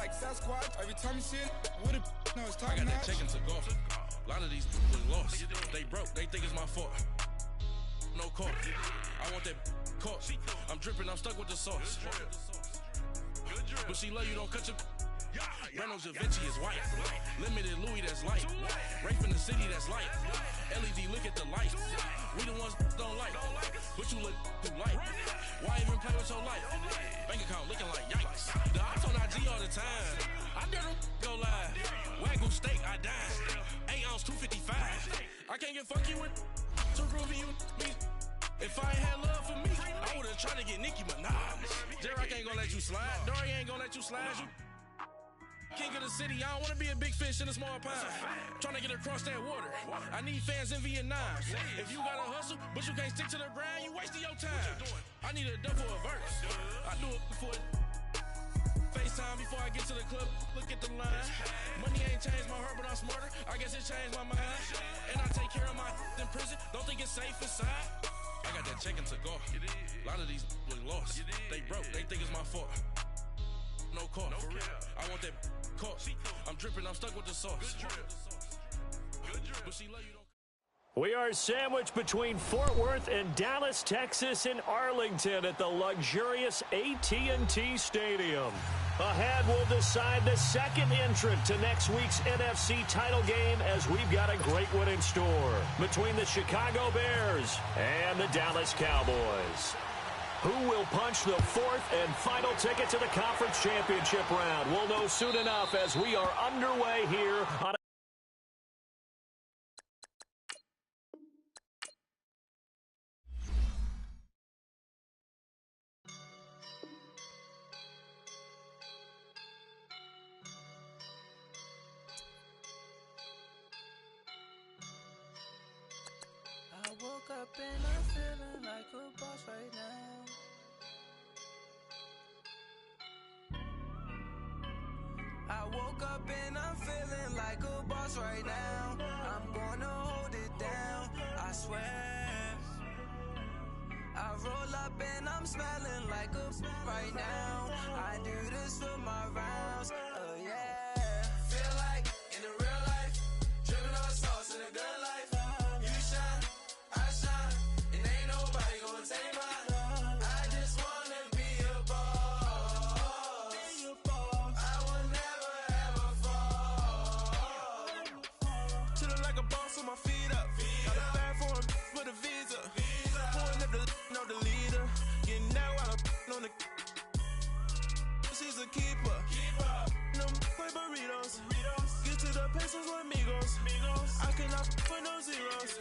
like Sasquatch. Every time you see it, with a no, it's top I got notch. that chicken to go. A lot of these was lost. They broke, they think it's my fault. No caught. I want that caught. I'm dripping, I'm stuck with the sauce. But she love you, don't cut your. Reynolds Da Vinci is white. Limited Louis, that's light. Rape in the city, that's light. LED, look at the light. We the ones don't like. But you look too light. Why even play with your life? Bank account looking like yikes. The ops on IG all the time. I dare them go live. Wagyu steak, I dine. 8 ounce, 255. I can't get funky with too groovy you me. If I ain't had love for me, I would've tried to get Nicki Minaj. Derek ain't gonna let you slide. Dory ain't gonna let you slide. You king of the city, I don't wanna be a big fish in a small pond. Trying to get across that water. I need fans in Vietnam. If you gotta hustle, but you can't stick to the grind, you wasting your time. I need a double a verse. I do it before FaceTime before I get to the club. Look at the line. Money ain't changed my heart, but I'm smarter. I guess it changed my mind. And I take care of my in prison. Don't think it's safe inside. I got that chicken to go. A lot of these was lost. They broke, they think it's my fault. No caught. I want that caught. I'm dripping, I'm stuck with the sauce. But she love you don't. We are sandwiched between Fort Worth and Dallas, Texas, and Arlington at the luxurious AT&T Stadium. Ahead, we'll decide the second entrant to next week's NFC title game as we've got a great one in store between the Chicago Bears and the Dallas Cowboys. Who will punch the fourth and final ticket to the conference championship round? We'll know soon enough as we are underway here on I woke up and I'm feeling like a boss right now. I woke up and I'm feeling like a boss right now. I'm gonna hold it down, I swear. I roll up and I'm smelling like a right now. I do this for my rounds, oh yeah. Feel like in the real life, dripping on sauce in a good life. You shine, I shine, and ain't nobody gonna take mine. I just wanna be a boss. I will never ever fall. Chillin' like a boss with my feet up. Got a bag for him with a visa. Pulling up the know the leader. Getting that while I'm on the. She's a keeper. No play burritos. Get to the pesos with amigos. I cannot put no zeros.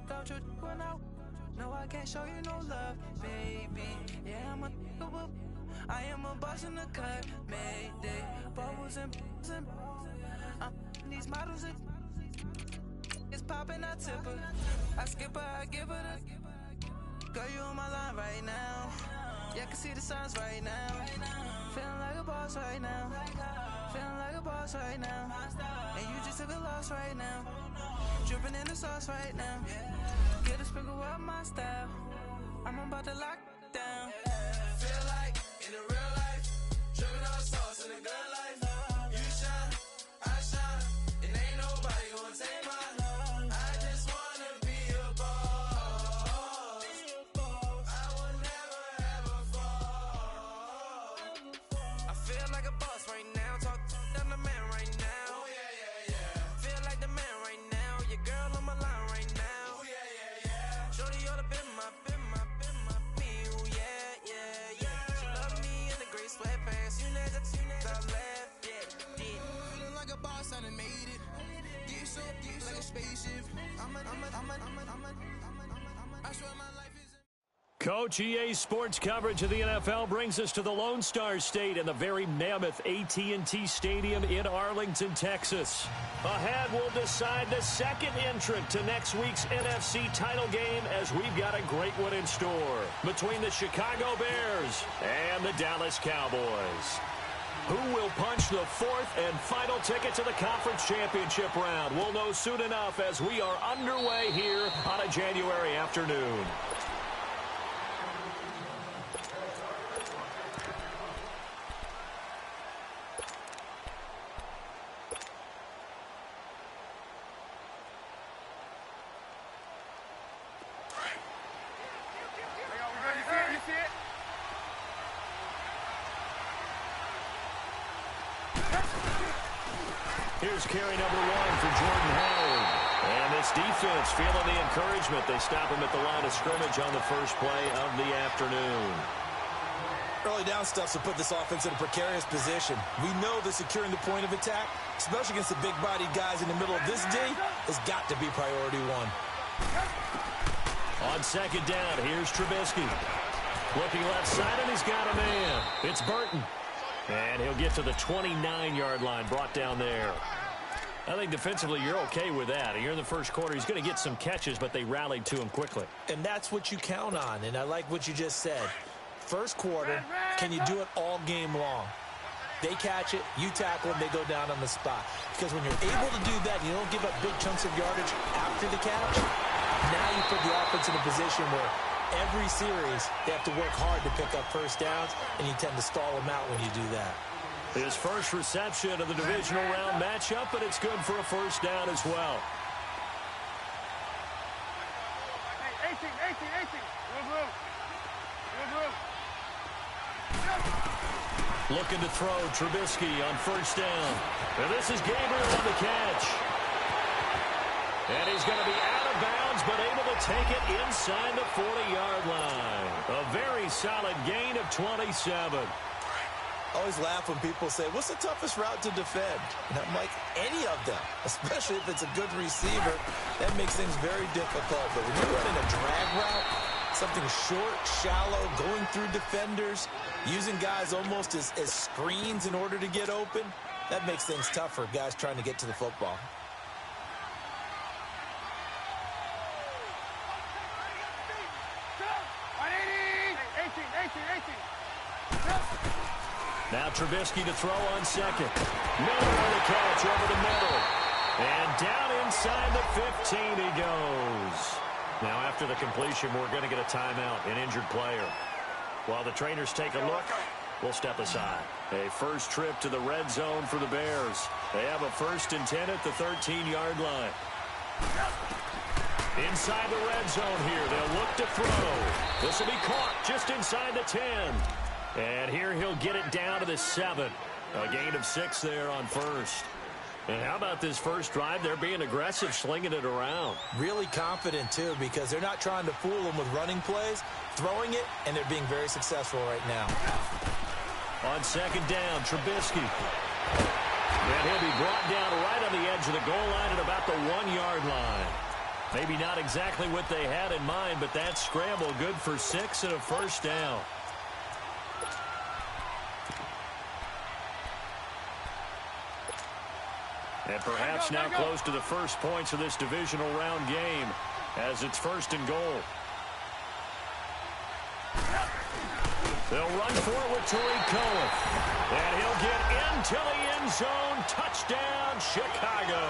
Don't you run out? No, I can't show you no love, baby. Yeah, I am a boss in the cut. Mayday. Bubbles and I'm these models. It's popping, I tip her. I skip her, I give her the. Girl, you on my line right now. Yeah, I can see the signs right now. Feeling like a boss right now. Feeling like a boss right now. And you just took a loss right now. Dripping in the sauce right now. Get a sprinkle up my style. I'm about to lock down. Feel like in the real life, dripping on sauce in a good life. You shine, I shine, and ain't nobody gonna take mine. I just wanna be a boss. I will never ever fall. I feel like a boss right now. Talk to the man right now. Oh yeah. Feel like the man right now. Your girl on my line right now. Oh yeah. Shorty ought to been my me. Oh yeah. She love me in the gray sweatpants. You never left. Yeah. Feeling like a boss, I done made it. Get so like a spaceship. I swear my life is. Coach EA Sports coverage of the NFL brings us to the Lone Star State and the very mammoth AT&T Stadium in Arlington, Texas. Ahead, we'll decide the second entrant to next week's NFC title game as we've got a great one in store between the Chicago Bears and the Dallas Cowboys. Who will punch the fourth and final ticket to the conference championship round? We'll know soon enough as we are underway here on a January afternoon. Here's carry number 1 for Jordan Howard. And this defense feeling the encouragement. They stop him at the line of scrimmage on the first play of the afternoon. Early down stuff to put this offense in a precarious position. We know that securing the point of attack, especially against the big-bodied guys in the middle of this D, has got to be priority 1. On second down, here's Trubisky. Looking left side, and he's got a man. It's Burton. And he'll get to the 29-yard line, brought down there. I think defensively you're okay with that. Here in the first quarter, he's going to get some catches, but they rallied to him quickly. And that's what you count on, and I like what you just said. First quarter, can you do it all game long? They catch it, you tackle them, they go down on the spot. Because when you're able to do that, you don't give up big chunks of yardage after the catch, now you put the offense in a position where every series they have to work hard to pick up first downs, and you tend to stall them out when you do that. His first reception of the divisional round matchup, but it's good for a first down as well. 18. Looking to throw Trubisky on first down. And this is Gabriel on the catch. And he's going to be out of bounds, but able to take it inside the 40-yard line. A very solid gain of 27. I always laugh when people say, what's the toughest route to defend? And I'm like, any of them, especially if it's a good receiver. That makes things very difficult. But when you're running a drag route, something short, shallow, going through defenders, using guys almost as screens in order to get open, that makes things tough for guys trying to get to the football. Now Trubisky to throw on second. Miller on the catch over the middle. And down inside the 15 he goes. Now after the completion, we're going to get a timeout, an injured player. While the trainers take a look, we'll step aside. A first trip to the red zone for the Bears. They have a 1st and 10 at the 13-yard line. Inside the red zone here, they'll look to throw. This will be caught just inside the 10. And here he'll get it down to the 7. A gain of 6 there on first. And how about this first drive? They're being aggressive, slinging it around. Really confident, too, because they're not trying to fool them with running plays, throwing it, and they're being very successful right now. On second down, Trubisky. And he'll be brought down right on the edge of the goal line at about the 1-yard line. Maybe not exactly what they had in mind, but that scramble good for 6 and a first down. And perhaps now close to the first points of this divisional round game as it's 1st and goal. They'll run for it with Tariq Cohen. And he'll get into the end zone. Touchdown, Chicago.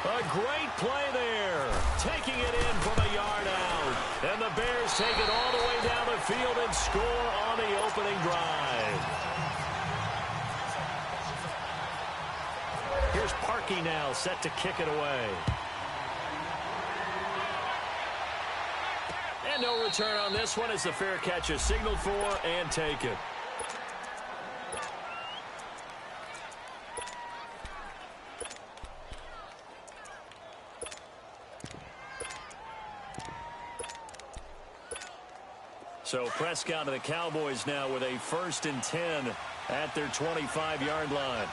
A great play there. Taking it in from a yard out. And the Bears take it all the way down the field and score on the opening drive. Here's Parkey now, set to kick it away. And no return on this one as the fair catch is signaled for and taken. So Prescott and the Cowboys now with a 1st and 10 at their 25-yard line.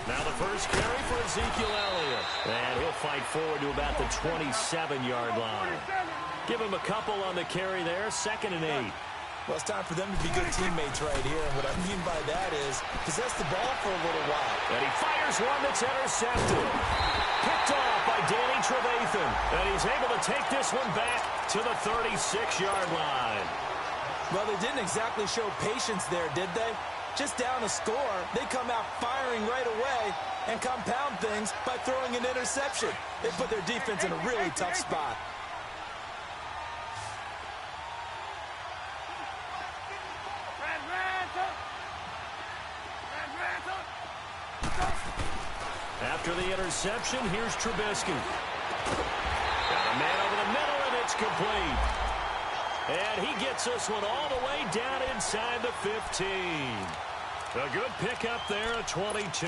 Now the first carry for Ezekiel Elliott. And he'll fight forward to about the 27-yard line. Give him a couple on the carry there. 2nd and 8. Well, it's time for them to be good teammates right here. And what I mean by that is possess the ball for a little while. And he fires one that's intercepted. Picked off by Danny Trevathan. And he's able to take this one back to the 36-yard line. Well, they didn't exactly show patience there, did they? Just down a score, they come out firing right away and compound things by throwing an interception. They put their defense in a really tough spot. After the interception, here's Trubisky. Got a man over the middle, and it's complete. And he gets this one all the way down inside the 15. A good pickup there, a 22.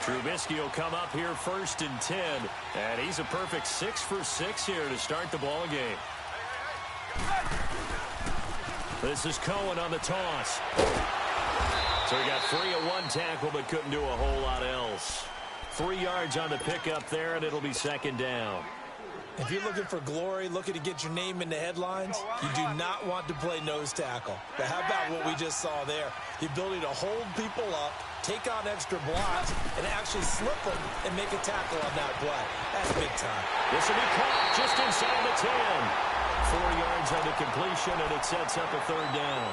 Trubisky will come up here 1st and 10. And he's a perfect 6 for 6 here to start the ball game. This is Cohen on the toss. So he got free of one tackle but couldn't do a whole lot else. 3 yards on the pickup there, and it'll be 2nd down. If you're looking for glory, looking to get your name in the headlines, you do not want to play nose tackle. But how about what we just saw there? The ability to hold people up, take on extra blocks, and actually slip them and make a tackle on that play. That's big time. This will be caught just inside the 10. 4 yards on the completion, and it sets up a 3rd down.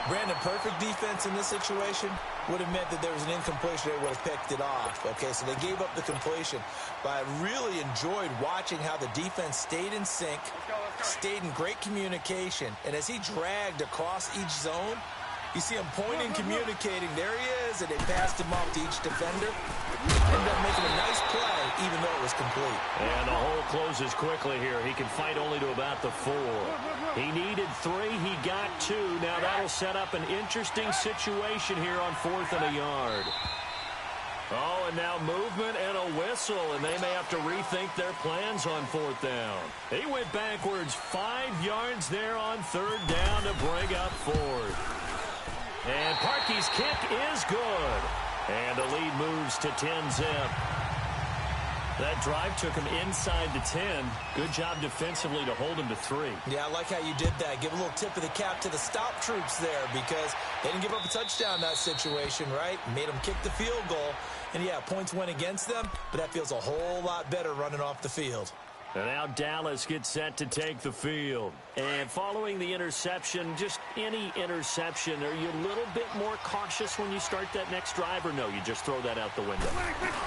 Brandon, perfect defense in this situation would have meant that there was an incompletion. They would have picked it off. Okay, so they gave up the completion. But I really enjoyed watching how the defense stayed in sync, stayed in great communication. And as he dragged across each zone, you see him pointing, communicating. There he is, and they passed him off to each defender. Ended up making a nice play, even though it was complete. And the hole closes quickly here. He can fight only to about the 4. He needed 3. He got 2. Now that'll set up an interesting situation here on 4th and a yard. Oh, and now movement and a whistle, and they may have to rethink their plans on 4th down. He went backwards 5 yards there on 3rd down to bring up 4th. And Parkey's kick is good. And the lead moves to 10-zip. That drive took him inside the 10. Good job defensively to hold him to 3. Yeah, I like how you did that. Give a little tip of the cap to the stop troops there because they didn't give up a touchdown in that situation, right? Made them kick the field goal. And, yeah, points went against them, but that feels a whole lot better running off the field. And now Dallas gets set to take the field. And following the interception, just any interception, are you a little bit more cautious when you start that next drive, or no, you just throw that out the window?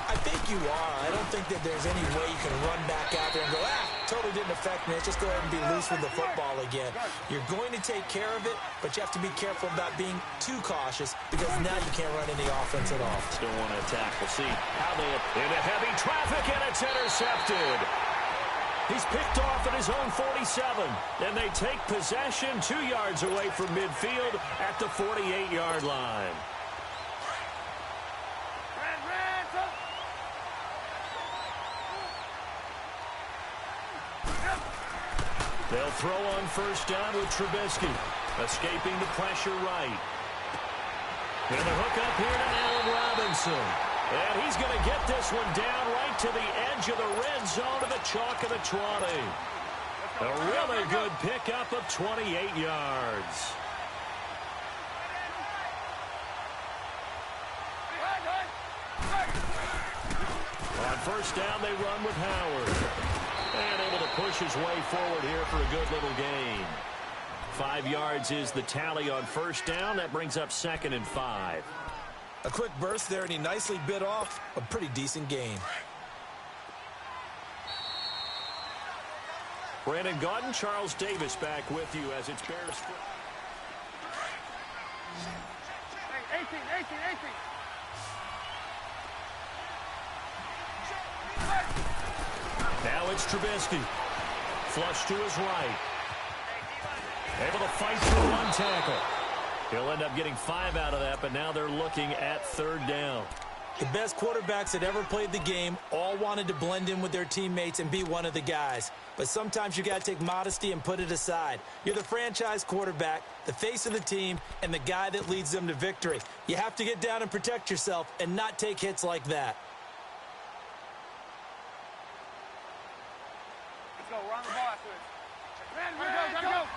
I think you are. I don't think that there's any way you can run back out there and go, totally didn't affect me. Let's just go ahead and be loose with the football again. You're going to take care of it, but you have to be careful about being too cautious because now you can't run any offense at all. Still want to attack. We'll see how they into heavy traffic, and it's intercepted. He's picked off at his own 47, and they take possession 2 yards away from midfield at the 48-yard line. They'll throw on 1st down with Trubisky, escaping the pressure right. And the hook up here to Allen Robinson. And he's going to get this one down right to the edge of the red zone of the chalk of the 20. A really good pickup of 28 yards. On 1st down, they run with Howard. And able to push his way forward here for a good little gain. 5 yards is the tally on 1st down. That brings up 2nd and 5. A quick burst there, and he nicely bit off a pretty decent gain. Brandon Gaudin, Charles Davis back with you as it's Bears. Hey, 18. Now it's Trubisky. Flush to his right. Able to fight through one tackle. He'll end up getting 5 out of that, but now they're looking at 3rd down. The best quarterbacks that ever played the game all wanted to blend in with their teammates and be one of the guys. But sometimes you got to take modesty and put it aside. You're the franchise quarterback, the face of the team, and the guy that leads them to victory. You have to get down and protect yourself and not take hits like that. Let's go. We're on the ball after this. Go.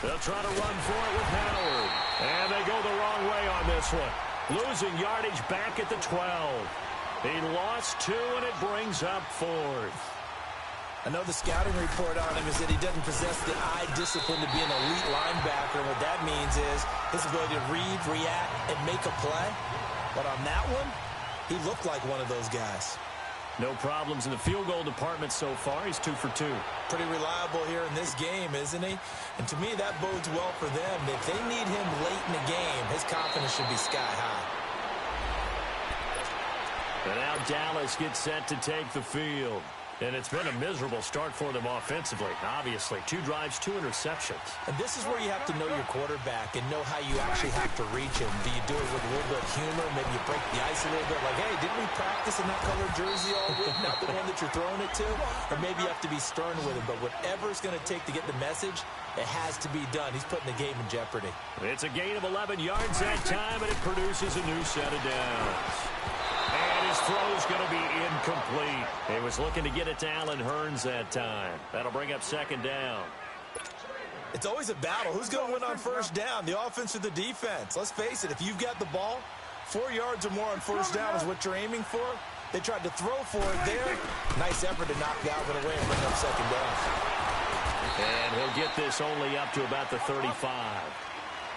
They'll try to run for it with Howard. And they go the wrong way on this one. Losing yardage back at the 12. He lost 2, and it brings up 4th. I know the scouting report on him is that he doesn't possess the eye discipline to be an elite linebacker. And what that means is his ability to read, react, and make a play. But on that one, he looked like one of those guys. No problems in the field goal department so far. He's 2 for 2. Pretty reliable here in this game, isn't he? And to me, that bodes well for them. If they need him late in the game, his confidence should be sky high. And now Dallas gets set to take the field. And it's been a miserable start for them offensively. Obviously, 2 drives, 2 interceptions. And this is where you have to know your quarterback and know how you actually have to reach him. Do you do it with a little bit of humor? Maybe you break the ice a little bit. Like, hey, didn't we practice in that colored jersey all week? Not the one that you're throwing it to? Or maybe you have to be stern with him. But whatever it's going to take to get the message, it has to be done. He's putting the game in jeopardy. It's a gain of 11 yards that time, and it produces a new set of downs. And his throw's going to be incomplete. He was looking to get it to Allen Hurns that time. That'll bring up second down. It's always a battle. Who's going to win on first down, the offense or the defense? Let's face it, if you've got the ball, 4 yards or more on first down is what you're aiming for. They tried to throw for it there. Nice effort to knock Galvin away and bring up second down. And he'll get this only up to about the 35.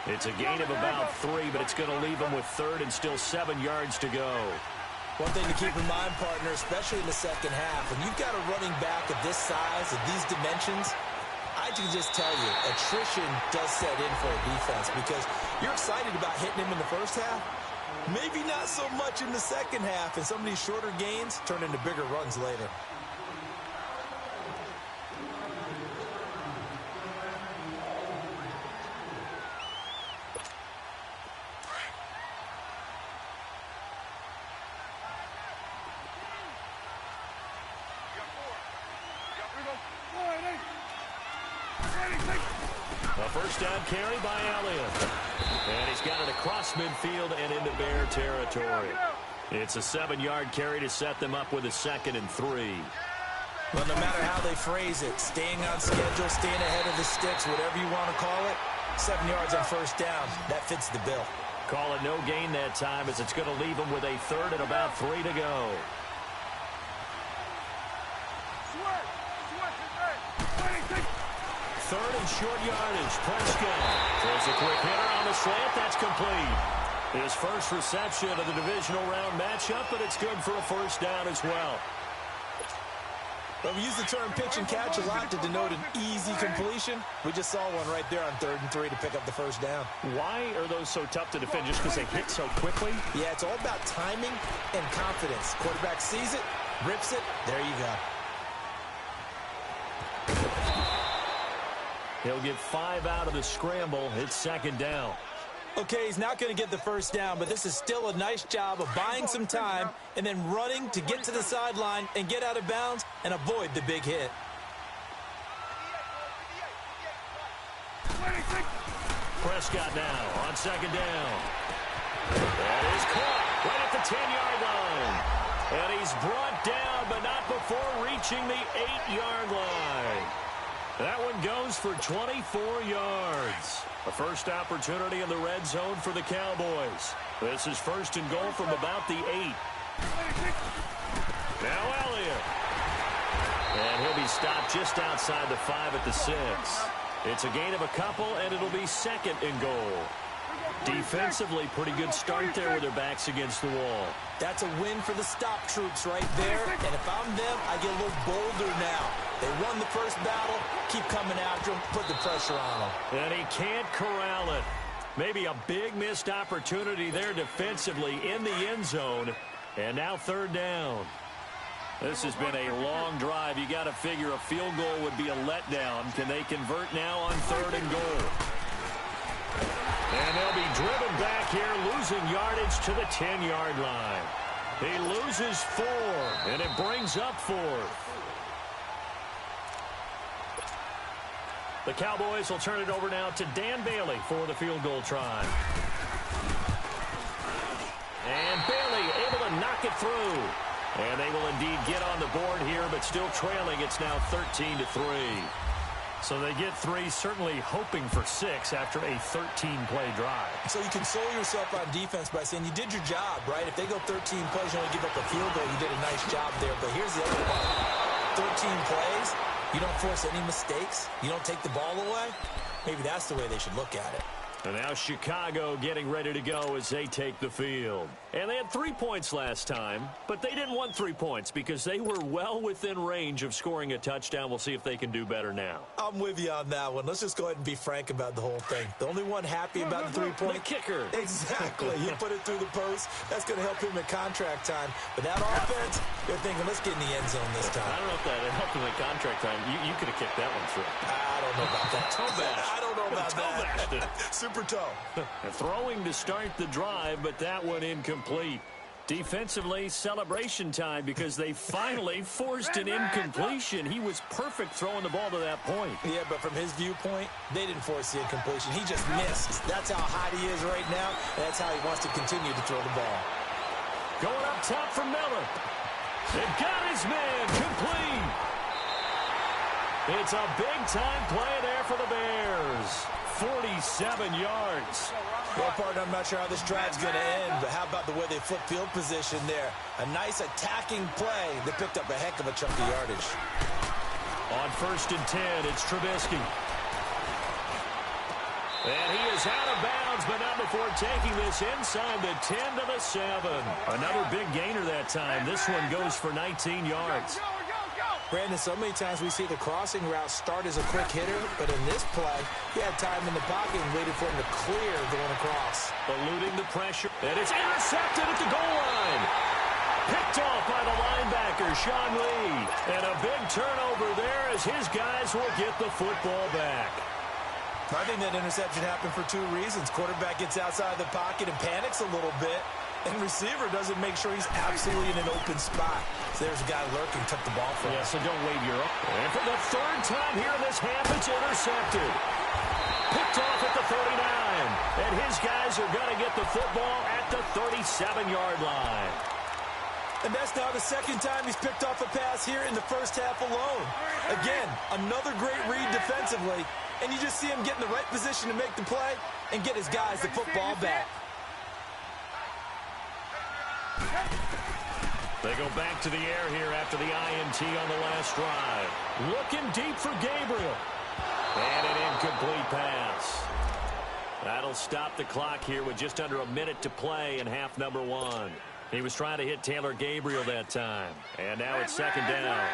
It's a gain of about 3, but it's going to leave him with third and still 7 yards to go. One thing to keep in mind, partner, especially in the second half, when you've got a running back of this size, of these dimensions, I can just tell you, attrition does set in for a defense because you're excited about hitting him in the first half. Maybe not so much in the second half, and some of these shorter gains turn into bigger runs later. A first down carry by Elliott. And he's got it across midfield and into Bear territory. It's a 7-yard carry to set them up with a 2nd and 3. Well, no matter how they phrase it, staying on schedule, staying ahead of the sticks, whatever you want to call it, 7 yards on first down, that fits the bill. Call it no gain that time as it's going to leave them with a 3rd and about 3 to go. Third and short yardage. Prescott throws a quick hitter on the slant. That's complete. His first reception of the divisional round matchup, but it's good for a first down as well. But we use the term pitch and catch a lot to denote an easy completion. We just saw one right there on 3rd and 3 to pick up the first down. Why are those so tough to defend? Just because they hit so quickly? Yeah, it's all about timing and confidence. Quarterback sees it, rips it, there you go. He'll get 5 out of the scramble. It's 2nd down. Okay, he's not going to get the first down, but this is still a nice job of buying some time and then running to get to the sideline and get out of bounds and avoid the big hit. Prescott now on 2nd down. That is caught right at the 10-yard line. And he's brought down, but not before reaching the 8-yard line. That one goes for 24 yards. A first opportunity in the red zone for the Cowboys. This is 1st and goal from about the 8. Now Elliott. And he'll be stopped just outside the 5 at the 6. It's a gain of a couple, and it'll be 2nd and goal. Defensively, pretty good start there with their backs against the wall. That's a win for the stop troops right there. And if I'm them, I get a little bolder now. They won the first battle. Keep coming after them. Put the pressure on them. And he can't corral it. Maybe a big missed opportunity there defensively in the end zone. And now 3rd down. This has been a long drive. You got to figure a field goal would be a letdown. Can they convert now on 3rd and goal? And they'll be driven back here, losing yardage to the 10-yard line. He loses 4, and it brings up 4th. The Cowboys will turn it over now to Dan Bailey for the field goal try. And Bailey able to knock it through. And they will indeed get on the board here, but still trailing. It's now 13-3. So they get 3, certainly hoping for 6 after a 13-play drive. So you console yourself on defense by saying you did your job, right? If they go 13 plays, you only give up a field goal, you did a nice job there. But here's the other part. 13 plays, you don't force any mistakes, you don't take the ball away. Maybe that's the way they should look at it. And now Chicago getting ready to go as they take the field. And they had 3 points last time, but they didn't want 3 points because they were well within range of scoring a touchdown. We'll see if they can do better now. I'm with you on that one. Let's just go ahead and be frank about the whole thing. The only one happy about the 3-point. The kicker. Exactly. He put it through the post. That's going to help him at contract time. But that offense, you're thinking, let's get in the end zone this time. I don't know if that helped him at contract time. You could have kicked that one through. I don't know about that. Toe bash. I don't know about that. Super toe. Throwing to start the drive, but that one incomplete. Defensively, celebration time because they finally forced an incompletion. He was perfect throwing the ball to that point. Yeah, but from his viewpoint, they didn't force the incompletion. He just missed. That's how hot he is right now, and that's how he wants to continue to throw the ball. Going up top for Miller. They've got his man complete. It's a big-time play there for the Bears. 47 yards. Well, partner, I'm not sure how this drive's going to end, but how about the way they flip field position there? A nice attacking play that picked up a heck of a chunk of yardage. On 1st and 10, it's Trubisky. And he is out of bounds, but not before taking this inside the 10 to the 7. Another big gainer that time. This one goes for 19 yards. Brandon, so many times we see the crossing route start as a quick hitter, but in this play, he had time in the pocket and waited for him to clear going across. Eluding the pressure, and it's intercepted at the goal line. Picked off by the linebacker, Sean Lee. And a big turnover there as his guys will get the football back. I think that interception happened for 2 reasons. Quarterback gets outside the pocket and panics a little bit. And receiver doesn't make sure he's absolutely in an open spot. So there's a guy lurking, took the ball from him. Yeah, so don't wave your up. And for the 3rd time here in this half, it's intercepted. Picked off at the 39. And his guys are going to get the football at the 37-yard line. And that's now the 2nd time he's picked off a pass here in the first half alone. Again, another great read defensively. And you just see him get in the right position to make the play and get his guys the football back. They go back to the air here after the INT on the last drive. Looking deep for Gabriel. And an incomplete pass. That'll stop the clock here with just under a minute to play in half number 1. He was trying to hit Taylor Gabriel that time. And now it's 2nd down.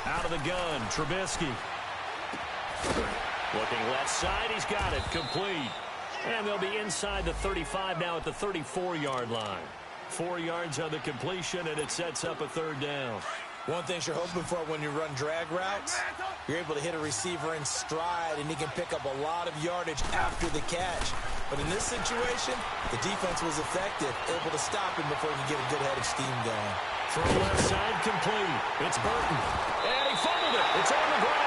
Out of the gun, Trubisky. Looking left side, he's got it, complete. And they'll be inside the 35 now at the 34-yard line. 4 yards on the completion, and it sets up a 3rd down. One thing you're hoping for when you run drag routes, you're able to hit a receiver in stride, and he can pick up a lot of yardage after the catch. But in this situation, the defense was effective, able to stop him before he could get a good head of steam going. Throw left side complete. It's Burton. And he fumbled it. It's on the ground.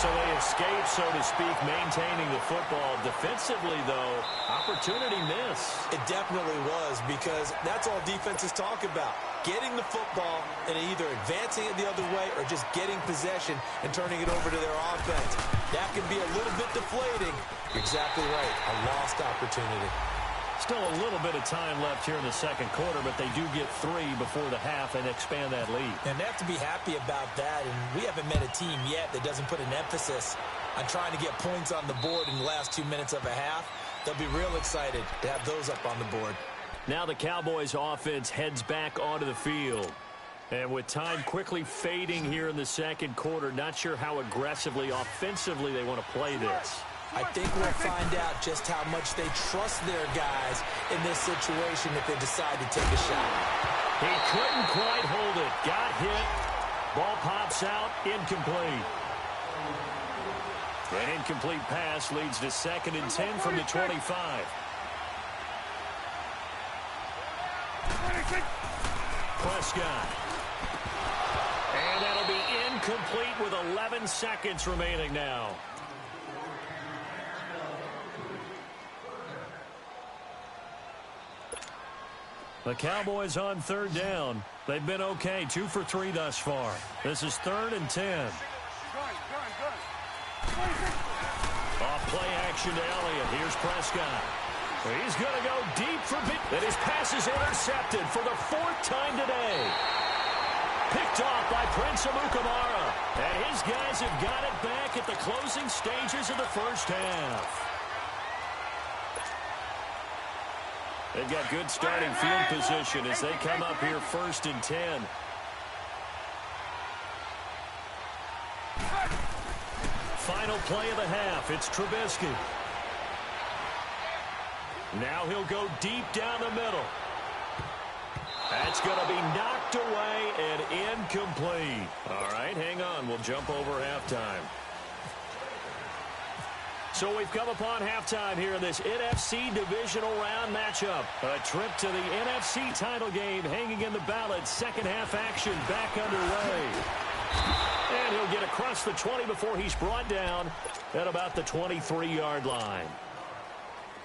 So they escape, so to speak, maintaining the football. Defensively, though, opportunity miss. It definitely was, because that's all defenses talk about. Getting the football and either advancing it the other way or just getting possession and turning it over to their offense. That can be a little bit deflating. You're exactly right. A lost opportunity. Still a little bit of time left here in the 2nd quarter, but they do get 3 before the half and expand that lead. And they have to be happy about that, and we haven't met a team yet that doesn't put an emphasis on trying to get points on the board in the last 2 minutes of a half. They'll be real excited to have those up on the board. Now the Cowboys offense heads back onto the field. And with time quickly fading here in the 2nd quarter, not sure how aggressively, offensively they want to play this. I think we'll find out just how much they trust their guys in this situation if they decide to take a shot. He couldn't quite hold it. Got hit. Ball pops out. Incomplete. An incomplete pass leads to 2nd and 10 from the 25. Prescott. And that'll be incomplete with 11 seconds remaining now. The Cowboys on 3rd down. They've been okay, 2 for 3 thus far. This is 3rd and 10. Off play action to Elliott. Here's Prescott. He's going to go deep for big. And his pass is intercepted for the 4th time today. Picked off by Prince Amukamara. And his guys have got it back at the closing stages of the first half. They've got good starting field position as they come up here 1st and 10. Final play of the half. It's Trubisky. Now he'll go deep down the middle. That's going to be knocked away and incomplete. All right, hang on. We'll jump over halftime. So we've come upon halftime here in this NFC divisional round matchup. A trip to the NFC title game hanging in the balance. Second half action back underway. And he'll get across the 20 before he's brought down at about the 23-yard line.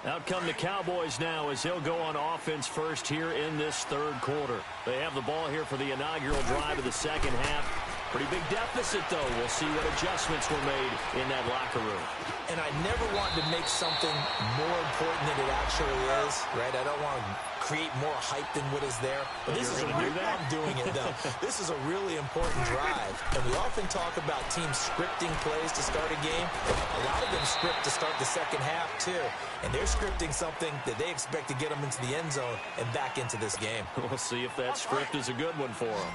Out come the Cowboys now as they'll go on offense first here in this third quarter. They have the ball here for the inaugural drive of the second half. Pretty big deficit, though. We'll see what adjustments were made in that locker room. And I never want to make something more important than it actually is, right? I don't want to create more hype than what is there. But this is I'm doing it, though. This is a really important drive. And we often talk about teams scripting plays to start a game. A lot of them script to start the second half, too. And they're scripting something that they expect to get them into the end zone and back into this game. We'll see if that script is a good one for them.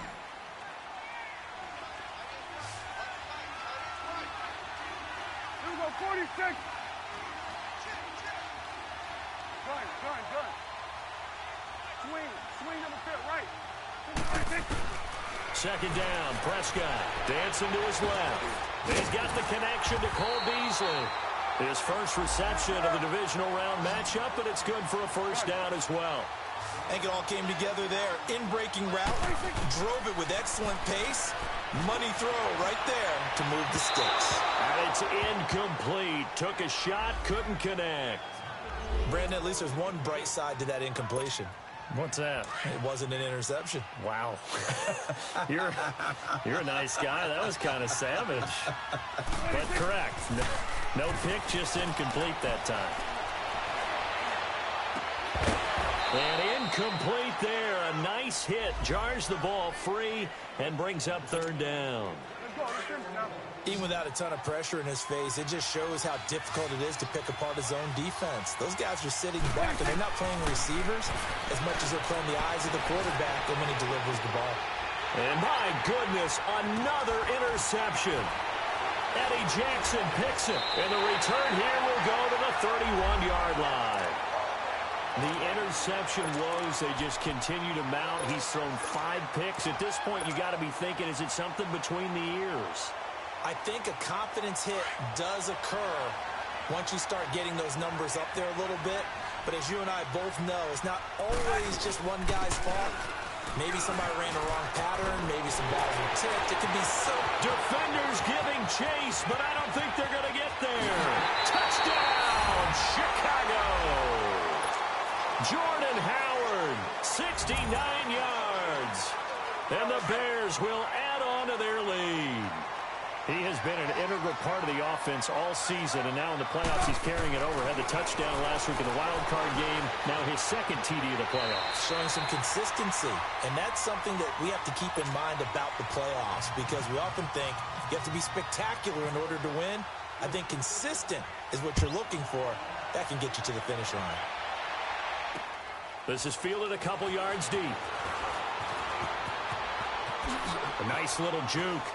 Here we go, 46. Gun. Swing number 5, right. 46. Second down, Prescott dancing to his left. He's got the connection to Cole Beasley. His first reception of the divisional round matchup, but it's good for a first down as well. I think it all came together there. In-breaking route, drove it with excellent pace. Money throw right there to move the sticks. And it's incomplete. Took a shot, couldn't connect. Brandon, at least there's one bright side to that incompletion. What's that? It wasn't an interception. Wow. You're a nice guy. That was kind of savage. But correct. No pick, just incomplete that time. And incomplete there. A nice hit. Jars the ball free and brings up third down. Even without a ton of pressure in his face, it just shows how difficult it is to pick apart his own defense. Those guys are sitting back, and they're not playing receivers as much as they're playing the eyes of the quarterback and when he delivers the ball. And my goodness, another interception. Eddie Jackson picks it, and the return here will go to the 31-yard line. The interception woes, they just continue to mount. He's thrown 5 picks. At this point, you got to be thinking, is it something between the ears? I think a confidence hit does occur once you start getting those numbers up there a little bit. But as you and I both know, it's not always just one guy's fault. Maybe somebody ran the wrong pattern. Maybe some balls were tipped. It could be so. Defenders giving chase, but I don't think they're going to get there. Touchdown, Chicago. Jordan Howard, 69 yards. And the Bears will add on to their lead. He has been an integral part of the offense all season, and now in the playoffs he's carrying it over. Had the touchdown last week in the wild card game. Now his second TD of the playoffs. Showing some consistency, and that's something that we have to keep in mind about the playoffs, because we often think you have to be spectacular in order to win. I think consistent is what you're looking for. That can get you to the finish line. This is fielded a couple yards deep. A nice little juke.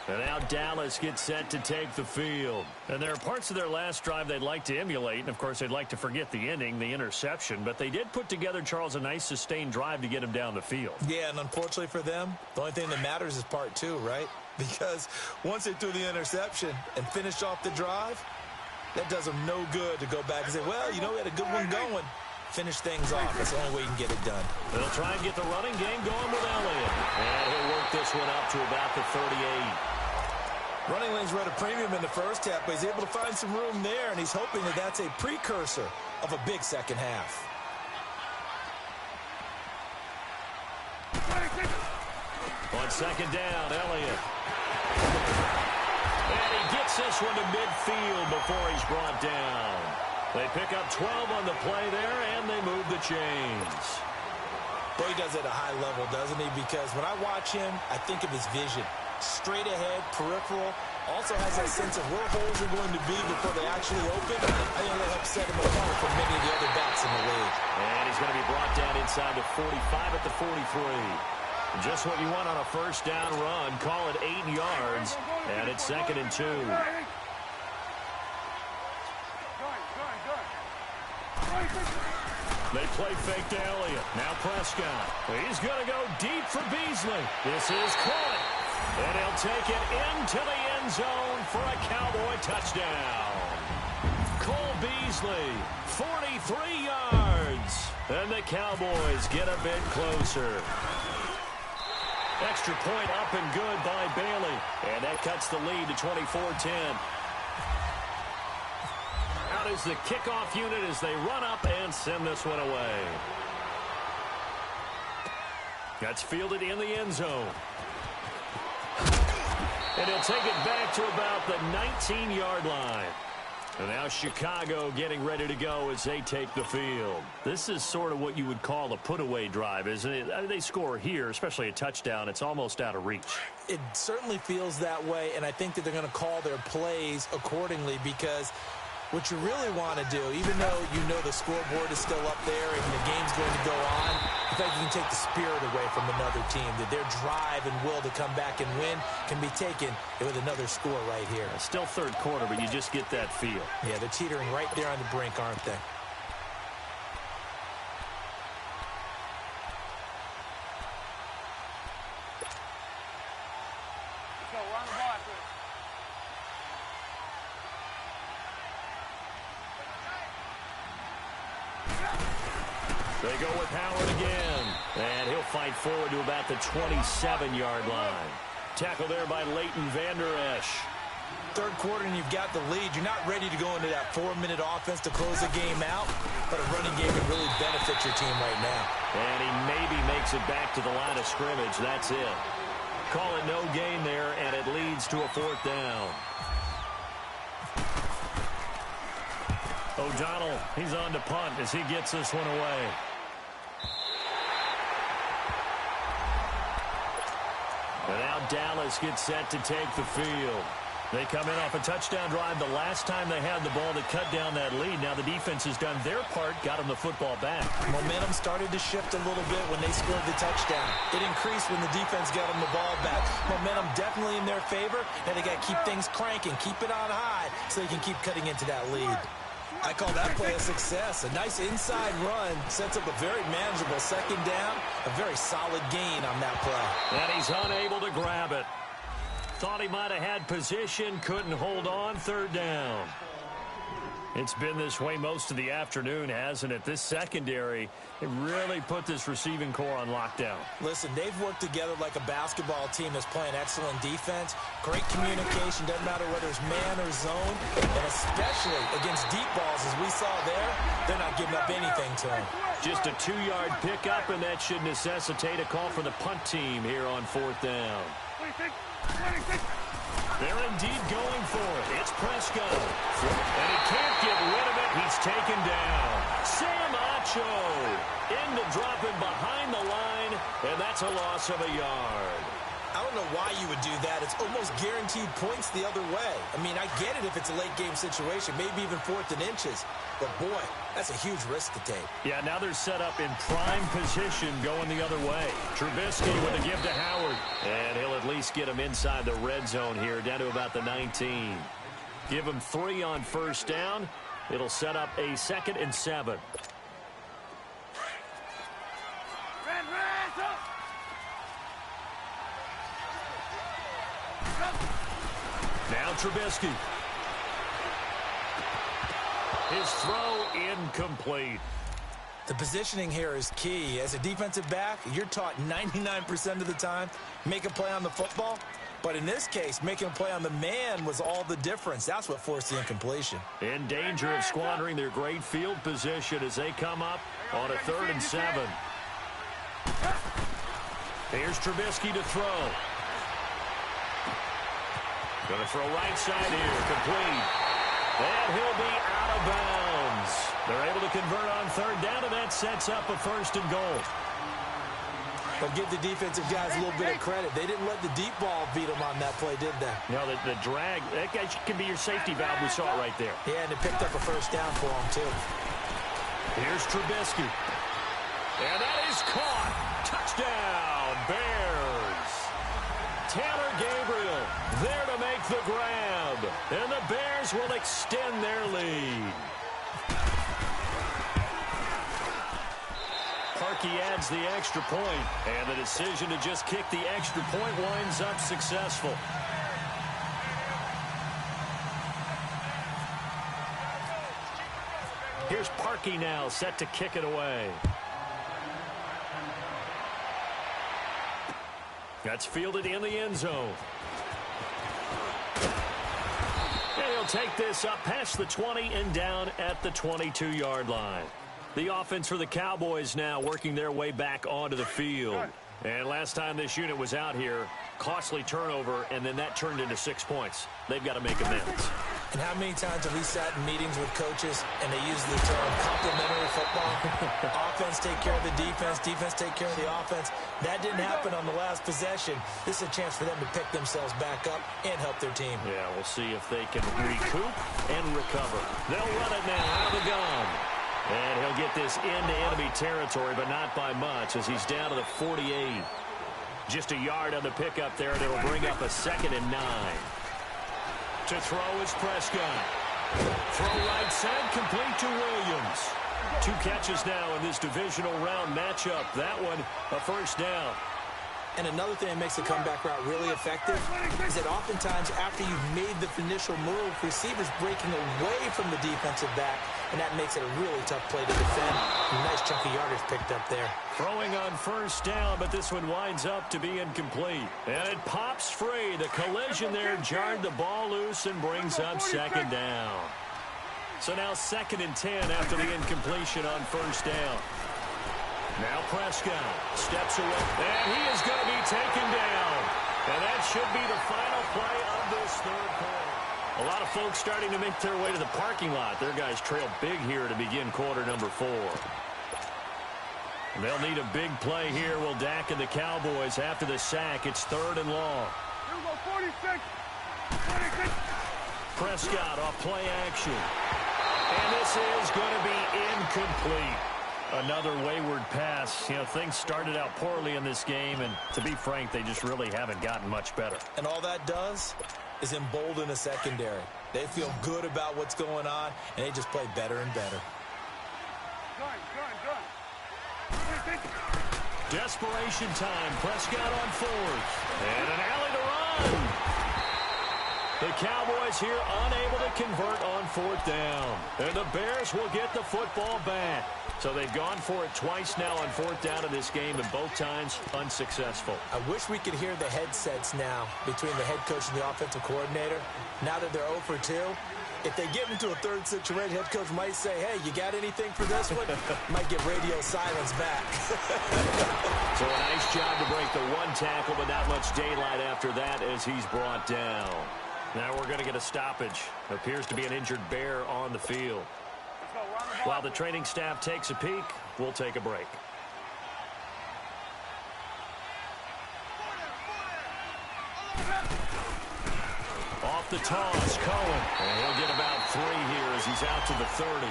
And now Dallas gets set to take the field. And there are parts of their last drive they'd like to emulate. And, of course, they'd like to forget the ending, the interception. But they did put together, Charles, a nice sustained drive to get him down the field. Yeah, and unfortunately for them, the only thing that matters is part 2, right? Because once they threw the interception and finished off the drive, that does them no good to go back and say, well, you know, we had a good one going. Finish things off. That's the only way you can get it done. They'll try and get the running game going with Elliott. And he'll work this one up to about the 38. Running lanes were at a premium in the first half, but he's able to find some room there, and he's hoping that that's a precursor of a big second half. On second down, Elliott. And he gets this one to midfield before he's brought down. They pick up 12 on the play there, and they move the chains. Boy, he does it at a high level, doesn't he? Because when I watch him, I think of his vision. Straight ahead, peripheral. Also has that sense of where holes are going to be before they actually open. I think that'll help set him apart from many of the other backs in the league. And he's going to be brought down inside the 45 at the 43. Just what you want on a first down run. Call it 8 yards, and it's 2nd and 2. They play fake to Elliott. Now Prescott. He's going to go deep for Beasley. This is caught. And he'll take it into the end zone for a Cowboy touchdown. Cole Beasley, 43 yards. And the Cowboys get a bit closer. Extra point up and good by Bailey. And that cuts the lead to 24-10. Out is the kickoff unit as they run up and send this one away. That's fielded in the end zone. And he'll take it back to about the 19-yard line. And now Chicago getting ready to go as they take the field. This is sort of what you would call a put-away drive, isn't it? I mean, they score here, especially a touchdown. It's almost out of reach. It certainly feels that way, and I think that they're going to call their plays accordingly because what you really want to do, even though you know the scoreboard is still up there and the game's going to go on, in fact, you can take the spirit away from another team, that their drive and will to come back and win can be taken with another score right here. Still third quarter, but you just get that feel. Yeah, they're teetering right there on the brink, aren't they? They go with Howard again. And he'll fight forward to about the 27-yard line. Tackle there by Leighton Vander Esch. Third quarter and you've got the lead. You're not ready to go into that 4-minute offense to close the game out, but a running game can really benefit your team right now. And he maybe makes it back to the line of scrimmage. That's it. Call it no gain there, and it leads to a 4th down. O'Donnell, he's on to punt as he gets this one away. And now Dallas gets set to take the field. They come in off a touchdown drive the last time they had the ball to cut down that lead. Now the defense has done their part, got them the football back. Momentum started to shift a little bit when they scored the touchdown. It increased when the defense got them the ball back. Momentum definitely in their favor, and they got to keep things cranking, keep it on high so they can keep cutting into that lead. I call that play a success. A nice inside run sets up a very manageable 2nd down. A very solid gain on that play. And he's unable to grab it. Thought he might have had position, couldn't hold on. 3rd down. It's been this way most of the afternoon, hasn't it? This secondary, it really put this receiving core on lockdown. Listen, they've worked together like a basketball team that's playing excellent defense. Great communication, doesn't matter whether it's man or zone. And especially against deep balls, as we saw there, they're not giving up anything to them. Just a 2-yard pickup, and that should necessitate a call for the punt team here on 4th down. 26, 26. They're indeed going for it. It's Prescott. And he can't get rid of it. He's taken down. Sam Acho into dropping behind the line, and that's a loss of a yard. I don't know why you would do that. It's almost guaranteed points the other way. I mean, I get it if it's a late-game situation, maybe even 4th and inches. But, boy, that's a huge risk to take. Yeah, now they're set up in prime position going the other way. Trubisky with a give to Howard. And he'll at least get him inside the red zone here, down to about the 19. Give him 3 on 1st down. It'll set up a 2nd and 7. Now Trubisky. His throw incomplete. The positioning here is key. As a defensive back, you're taught 99% of the time, make a play on the football. But in this case, making a play on the man was all the difference. That's what forced the incompletion. In danger of squandering their great field position as they come up on a 3rd and 7. Here's Trubisky to throw. Going to throw right side here, complete. And he'll be out of bounds. They're able to convert on third down, and that sets up a 1st and goal. But give the defensive guys a little bit of credit. They didn't let the deep ball beat them on that play, did they? No, the drag, that can be your safety valve. We saw it right there. Yeah, and it picked up a 1st down for them, too. Here's Trubisky. And that is caught. Touchdown, Bears. Taylor Gabriel there to make the grab. And the Bears will extend their lead. Parkey adds the extra point, and the decision to just kick the extra point winds up successful. Here's Parkey now, set to kick it away. That's fielded in the end zone. And he'll take this up past the 20 and down at the 22-yard line. The offense for the Cowboys now working their way back onto the field. And last time this unit was out here, costly turnover, and then that turned into 6 points. They've got to make amends. And how many times have we sat in meetings with coaches and they use the term complementary football? Offense take care of the defense, defense take care of the offense. That didn't happen on the last possession. This is a chance for them to pick themselves back up and help their team. Yeah, we'll see if they can recoup and recover. They'll run it now out of the gun. And he'll get this into enemy territory, but not by much as he's down to the 48. Just a yard on the pickup there, and it'll bring up a 2nd and 9. To throw is Prescott. Throw right side, complete to Williams. 2 catches now in this divisional round matchup. That one, a 1st down. And another thing that makes the comeback route really effective is that oftentimes after you've made the initial move, receivers breaking away from the defensive back, and that makes it a really tough play to defend. A nice chunk of yardage picked up there. Throwing on 1st down, but this one winds up to be incomplete. And it pops free. The collision there jarred the ball loose and brings up 2nd down. So now 2nd and 10 after the incompletion on 1st down. Now Prescott steps away, and he is going to be taken down. And that should be the final play of this 3rd quarter. A lot of folks starting to make their way to the parking lot. Their guys trail big here to begin quarter number 4. And they'll need a big play here. Will Dak and the Cowboys after the sack. It's 3rd and long. Here we go, 46. 46. Prescott off play action. And this is going to be incomplete. Another wayward pass. You know, things started out poorly in this game, and to be frank, they just really haven't gotten much better. And all that does is embolden a secondary. They feel good about what's going on, and they just play better and better. Gun. Desperation time. Prescott on 4th. And an alley to run. The Cowboys here unable to convert on 4th down. And the Bears will get the football back. So they've gone for it twice now on 4th down in this game, and both times unsuccessful. I wish we could hear the headsets now between the head coach and the offensive coordinator. Now that they're 0 for 2, if they get into a 3rd situation, head coach might say, hey, you got anything for this one? Might get radio silence back. So a nice job to break the 1 tackle, but not much daylight after that as he's brought down. Now we're going to get a stoppage. Appears to be an injured Bear on the field. While the training staff takes a peek, we'll take a break. Off the toss, Cohen. And he'll get about 3 here as he's out to the 30.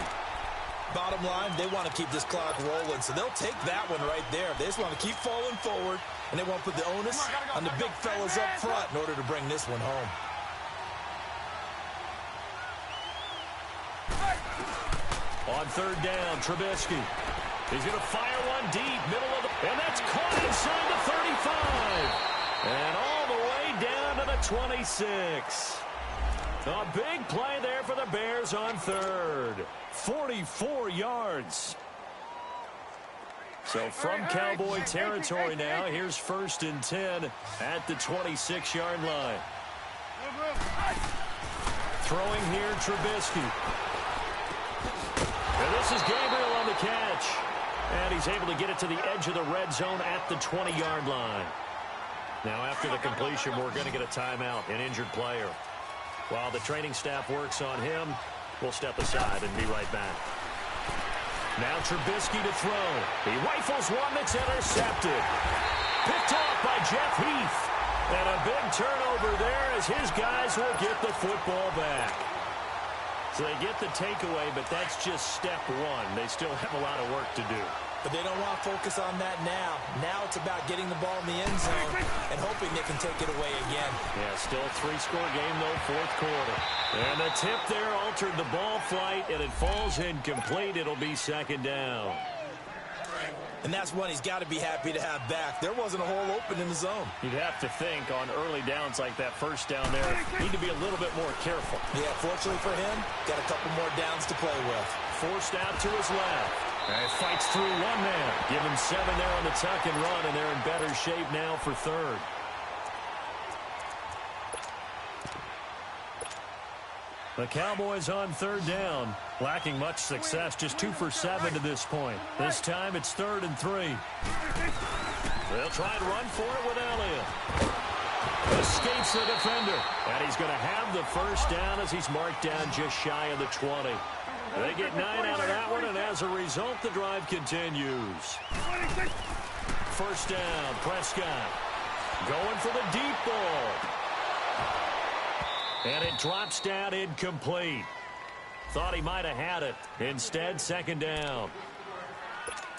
Bottom line, they want to keep this clock rolling, so they'll take that one right there. They just want to keep falling forward, and they won't put the onus on the big fellas up front in order to bring this one home. On 3rd down, Trubisky. He's going to fire one deep, middle of the... And that's caught inside the 35. And all the way down to the 26. A big play there for the Bears on 3rd. 44 yards. So from Cowboy territory now, here's 1st and 10 at the 26-yard line. Throwing here, Trubisky. And this is Gabriel on the catch. And he's able to get it to the edge of the red zone at the 20-yard line. Now after the completion, we're going to get a timeout, an injured player. While the training staff works on him, We'll step aside and be right back. Now Trubisky to throw. He rifles one that's intercepted. Picked off by Jeff Heath. And a big turnover there as his guys will get the football back. So they get the takeaway, but that's just step one. They still have a lot of work to do. But they don't want to focus on that now. Now it's about getting the ball in the end zone and hoping they can take it away again. Yeah, still a 3-score game, though, fourth quarter. And the tip there altered the ball flight, and it falls incomplete. It'll be second down. And that's one he's got to be happy to have back. There wasn't a hole open in the zone. You'd have to think on early downs like that first down there, need to be a little bit more careful. Yeah, fortunately for him, got a couple more downs to play with. Forced out to his left. And fights through one man. Give him 7 there on the tuck and run, and they're in better shape now for third. The Cowboys on third down, lacking much success, just 2 for 7 to this point. This time it's 3rd and 3. They'll try and run for it with Elliott. Escapes the defender, and he's going to have the first down as he's marked down just shy of the 20. They get 9 out of that one, and as a result, the drive continues. First down, Prescott going for the deep ball. And it drops down incomplete. Thought he might have had it. Instead, second down.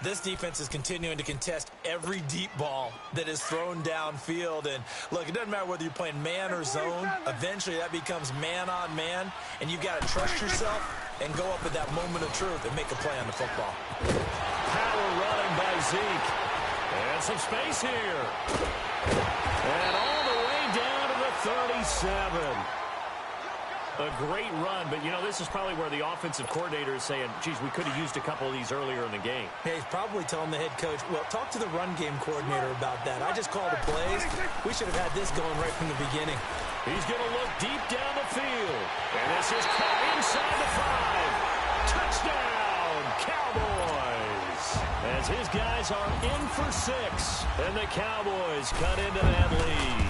This defense is continuing to contest every deep ball that is thrown downfield. And, look, it doesn't matter whether you're playing man or zone. Eventually, that becomes man-on-man, and you've got to trust yourself and go up at that moment of truth and make a play on the football. Power running by Zeke. And some space here. And all the way down to the 37. A great run, but, you know, this is probably where the offensive coordinator is saying, geez, we could have used a couple of these earlier in the game. Yeah, he's probably telling the head coach, well, talk to the run game coordinator about that. I just called the plays. We should have had this going right from the beginning. He's going to look deep down the field. And this is caught inside the 5. Touchdown, Cowboys. As his guys are in for 6. And the Cowboys cut into that lead.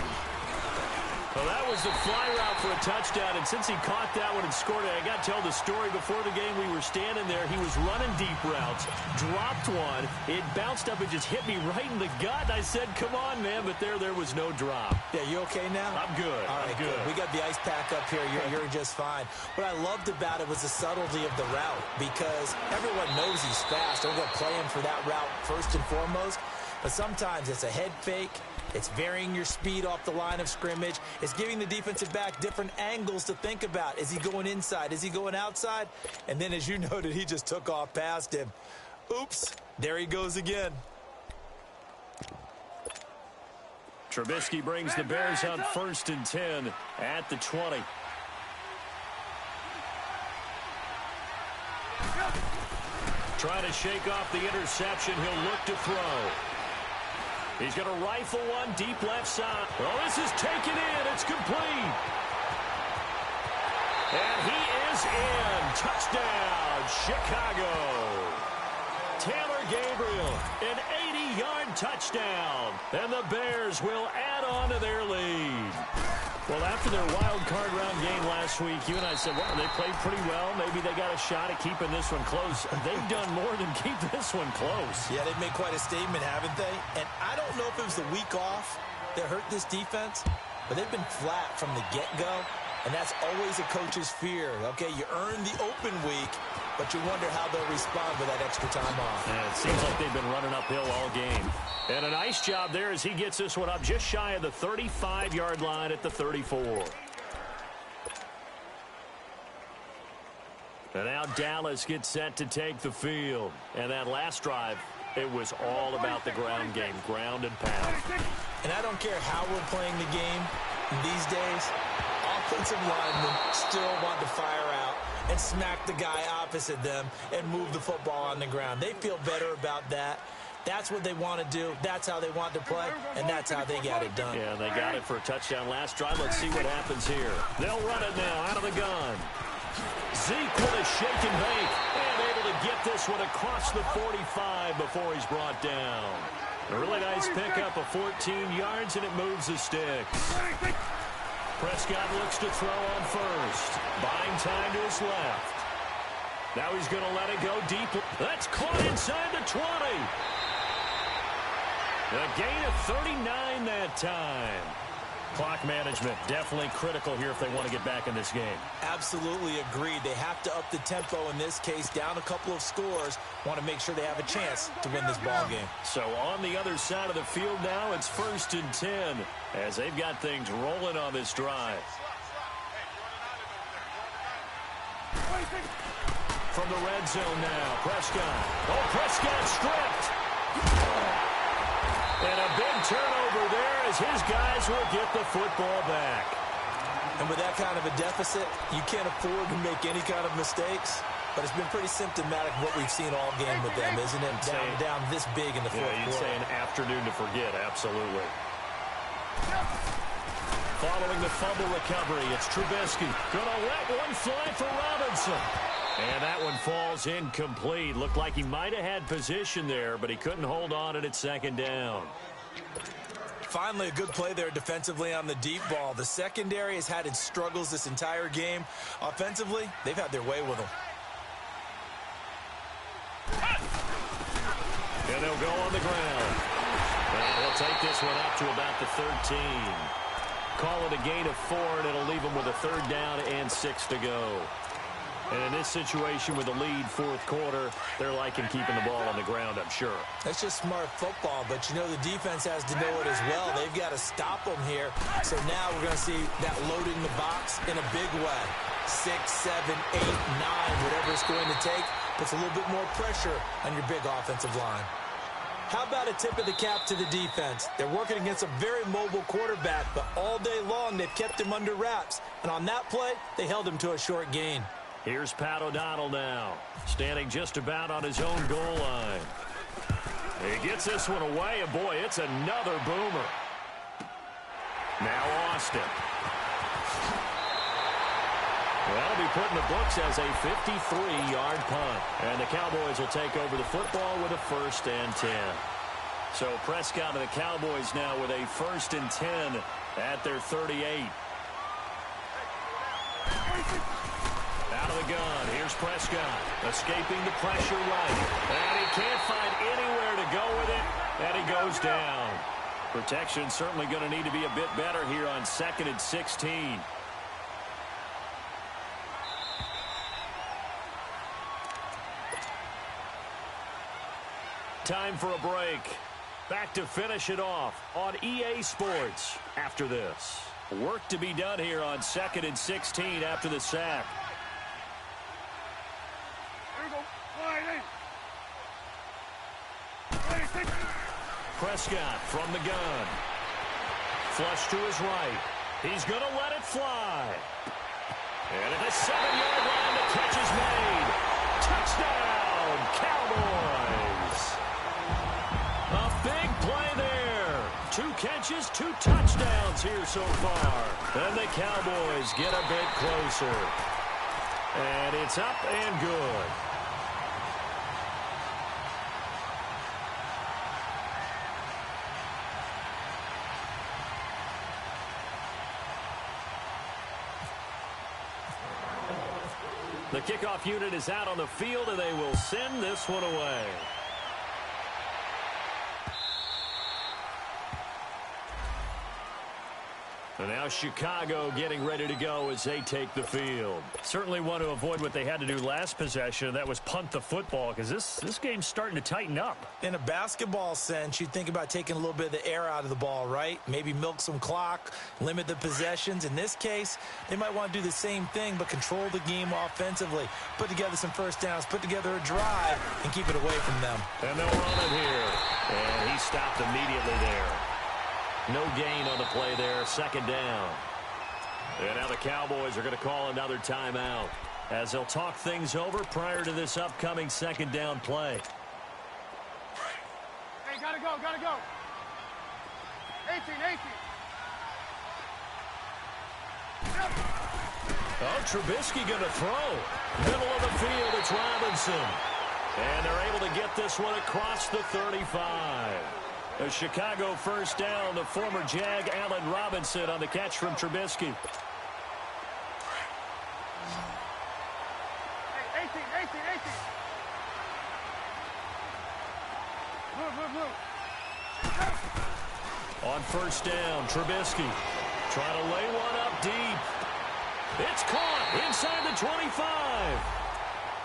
Well, that was the fly route for a touchdown, and since he caught that one and scored it, I got to tell the story. Before the game, we were standing there. He was running deep routes, dropped one. It bounced up and just hit me right in the gut. I said, come on, man, but there was no drop. Yeah, you okay now? I'm good. All right, good. We got the ice pack up here. You're just fine. What I loved about it was the subtlety of the route, because everyone knows he's fast. They're going to play him for that route first and foremost, but sometimes it's a head fake. It's varying your speed off the line of scrimmage. It's giving the defensive back different angles to think about. Is he going inside? Is he going outside? And then, as you noted, he just took off past him. Oops, there he goes again. Trubisky brings the Bears on 1st and 10 at the 20. Trying to shake off the interception. He'll look to throw. He's going to rifle one deep left side. Oh, this is taken in. It's complete. And he is in. Touchdown, Chicago. Taylor Gabriel, an 80-yard touchdown. And the Bears will add on to their lead. Well, after their wild card round game last week, you and I said, well, they played pretty well. Maybe they got a shot at keeping this one close. They've done more than keep this one close. Yeah, they've made quite a statement, haven't they? And I don't know if it was the week off that hurt this defense, but they've been flat from the get-go, and that's always a coach's fear. Okay, you earn the open week, but you wonder how they'll respond with that extra time off. Yeah, it seems like they've been running uphill all game. And a nice job there as he gets this one up just shy of the 35-yard line at the 34. And now Dallas gets set to take the field. And that last drive, it was all about the ground game, ground and pound. And I don't care how we're playing the game these days, offensive linemen still want to fire out and smack the guy opposite them and move the football on the ground. They feel better about that. That's what they want to do. That's how they want to play, and that's how they got it done. Yeah, they got it for a touchdown last drive. Let's see what happens here. They'll run it now out of the gun. Zeke with a shake and bake, and able to get this one across the 45 before he's brought down. A really nice pickup of 14 yards, and it moves the sticks. Prescott looks to throw on first. Buying time to his left. Now he's going to let it go deep. That's caught inside the 20. A gain of 39 that time. Clock management definitely critical here if they want to get back in this game. Absolutely agreed. They have to up the tempo in this case, down a couple of scores. Want to make sure they have a chance to win this ball game. So on the other side of the field now, it's 1st and 10 as they've got things rolling on this drive. From the red zone now, Prescott. Oh, Prescott stripped. And a big turnover there as his guys will get the football back. And with that kind of a deficit, you can't afford to make any kind of mistakes. But it's been pretty symptomatic of what we've seen all game with them, isn't it? Down this big in the fourth quarter. You'd say an afternoon to forget, absolutely. Following the fumble recovery, it's Trubisky. Gonna let one fly for Robinson. And that one falls incomplete. Looked like he might have had position there, but he couldn't hold on at 2nd down. Finally, a good play there defensively on the deep ball. The secondary has had its struggles this entire game. Offensively, they've had their way with them. And they'll go on the ground. And he'll take this one up to about the 13. Call it a gain of 4, and it'll leave them with a 3rd down and 6 to go. And in this situation with the lead, 4th quarter, they're liking keeping the ball on the ground, I'm sure. That's just smart football, but you know the defense has to know it as well. They've got to stop them here. So now we're going to see that loading the box in a big way. 6, 7, 8, 9, whatever it's going to take, puts a little bit more pressure on your big offensive line. How about a tip of the cap to the defense? They're working against a very mobile quarterback, but all day long they've kept him under wraps. And on that play, they held him to a short gain. Here's Pat O'Donnell now, standing just about on his own goal line. He gets this one away, and boy, it's another boomer. Now Austin. That'll be put in the books as a 53-yard punt. And the Cowboys will take over the football with a 1st and 10. So Prescott and the Cowboys now with a 1st and 10 at their 38. Out of the gun, here's Prescott, escaping the pressure right. And he can't find anywhere to go with it, and he goes down. Protection certainly going to need to be a bit better here on 2nd and 16. Time for a break. Back to finish it off on EA Sports after this. Work to be done here on 2nd and 16 after the sack. Prescott from the gun. Flush to his right. He's going to let it fly. And at the 7-yard line, the catch is made. Touchdown, Cowboys. A big play there. 2 catches, 2 touchdowns here so far. And the Cowboys get a bit closer. And it's up and good. The kickoff unit is out on the field, and they will send this one away. And now Chicago getting ready to go as they take the field. Certainly want to avoid what they had to do last possession. That was punt the football, because this game's starting to tighten up. In a basketball sense, you think about taking a little bit of the air out of the ball, right? Maybe milk some clock, limit the possessions. In this case, they might want to do the same thing, but control the game offensively. Put together some first downs, put together a drive, and keep it away from them. And they'll run it here. And he stopped immediately there. No gain on the play there, 2nd down. And now the Cowboys are going to call another timeout as they'll talk things over prior to this upcoming 2nd down play. Hey, gotta go, gotta go. 18. Oh, Trubisky going to throw. Middle of the field, it's Robinson. And they're able to get this one across the 35. A Chicago first down, the former Jag Allen Robinson on the catch from Trubisky. Hey, Move. On first down, Trubisky trying to lay one up deep. It's caught inside the 25.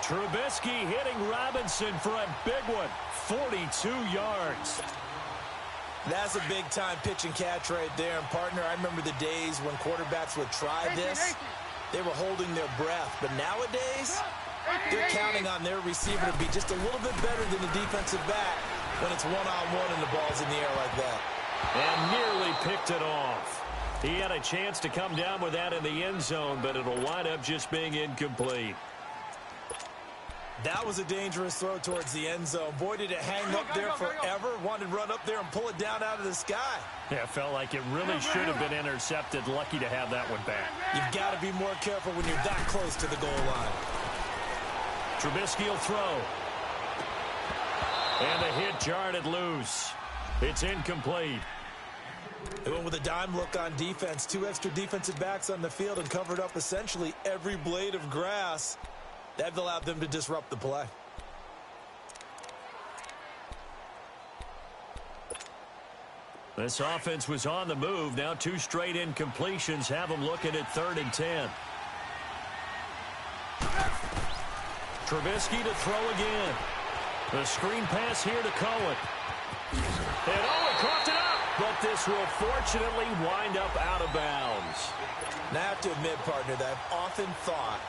Trubisky hitting Robinson for a big one, 42 yards. That's a big-time pitch and catch right there. And, partner, I remember the days when quarterbacks would try this. They were holding their breath. But nowadays, they're counting on their receiver to be just a little bit better than the defensive back when it's one-on-one and the ball's in the air like that. And nearly picked it off. He had a chance to come down with that in the end zone, but it'll wind up just being incomplete. That was a dangerous throw towards the end zone. Boy, did it hang up there forever. Wanted to run up there and pull it down out of the sky. Yeah, it felt like it really should have been intercepted. Lucky to have that one back. You've got to be more careful when you're that close to the goal line. Trubisky will throw. And the hit jarred loose. It's incomplete. They went with a dime look on defense. 2 extra defensive backs on the field and covered up essentially every blade of grass. That allowed them to disrupt the play. This offense was on the move. Now 2 straight incompletions have them looking at 3rd and 10. Trubisky to throw again. The screen pass here to Cohen. And he coughed it up. But this will fortunately wind up out of bounds. Now I have to admit, partner, that I've often thought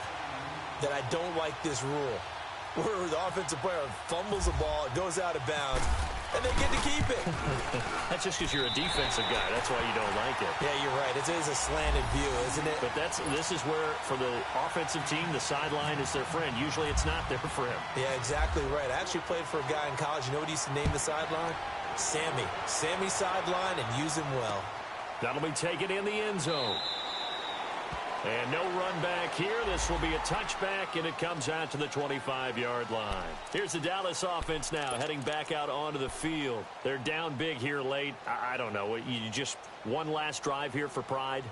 that I don't like this rule, where the offensive player fumbles the ball, it goes out of bounds, and they get to keep it. That's just because you're a defensive guy. That's why you don't like it. Yeah, you're right. It is a slanted view, isn't it? But this is where, for the offensive team, the sideline is their friend. Usually it's not there for him. Yeah, exactly right. I actually played for a guy in college. You know what he used to name the sideline? Sammy. Sammy sideline, and use him well. That'll be taken in the end zone. And no run back here. This will be a touchback, and it comes out to the 25-yard line. Here's the Dallas offense now heading back out onto the field. They're down big here late. I don't know. You just one last drive here for pride?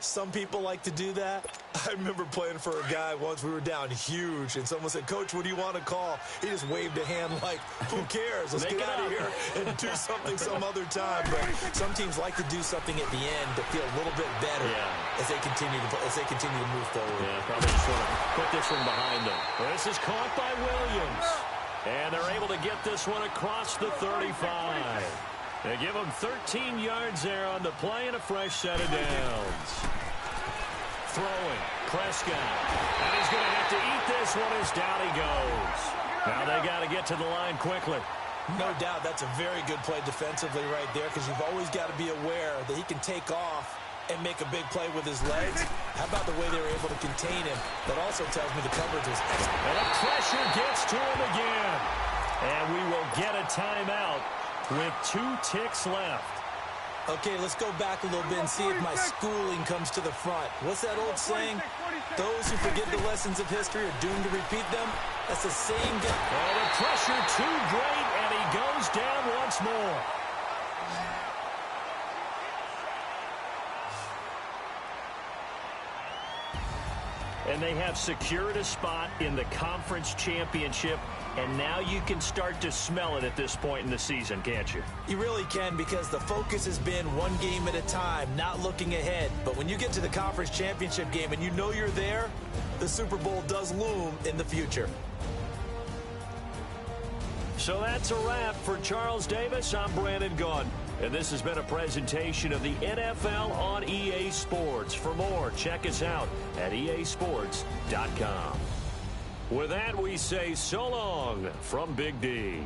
Some people like to do that. I remember playing for a guy once. We were down huge, and someone said, "Coach, what do you want to call?" He just waved a hand like, "Who cares? Let's get out of here and do something some other time." But some teams like to do something at the end to feel a little bit better as they continue to move forward. Yeah, probably just want to put this one behind them. This is caught by Williams, and they're able to get this one across the 35. They give him 13 yards there on the play and a fresh set of downs. Throwing, Prescott. And he's going to have to eat this one as down he goes. Now they got to get to the line quickly. No doubt that's a very good play defensively right there, because you've always got to be aware that he can take off and make a big play with his legs. How about the way they were able to contain him? That also tells me the coverage was excellent. And the pressure gets to him again. And we will get a timeout with 2 ticks left. Okay, let's go back a little bit and see if my schooling comes to the front. What's that old saying? Those who forget the lessons of history are doomed to repeat them. That's the same guy. Oh, the pressure too great, and he goes down once more. And they have secured a spot in the conference championship, and now you can start to smell it at this point in the season, can't you? You really can, because the focus has been one game at a time, not looking ahead. But when you get to the conference championship game and you know you're there, the Super Bowl does loom in the future. So that's a wrap for Charles Davis. I'm Brandon Gunn. And this has been a presentation of the NFL on EA Sports. For more, check us out at easports.com. With that, we say so long from Big D.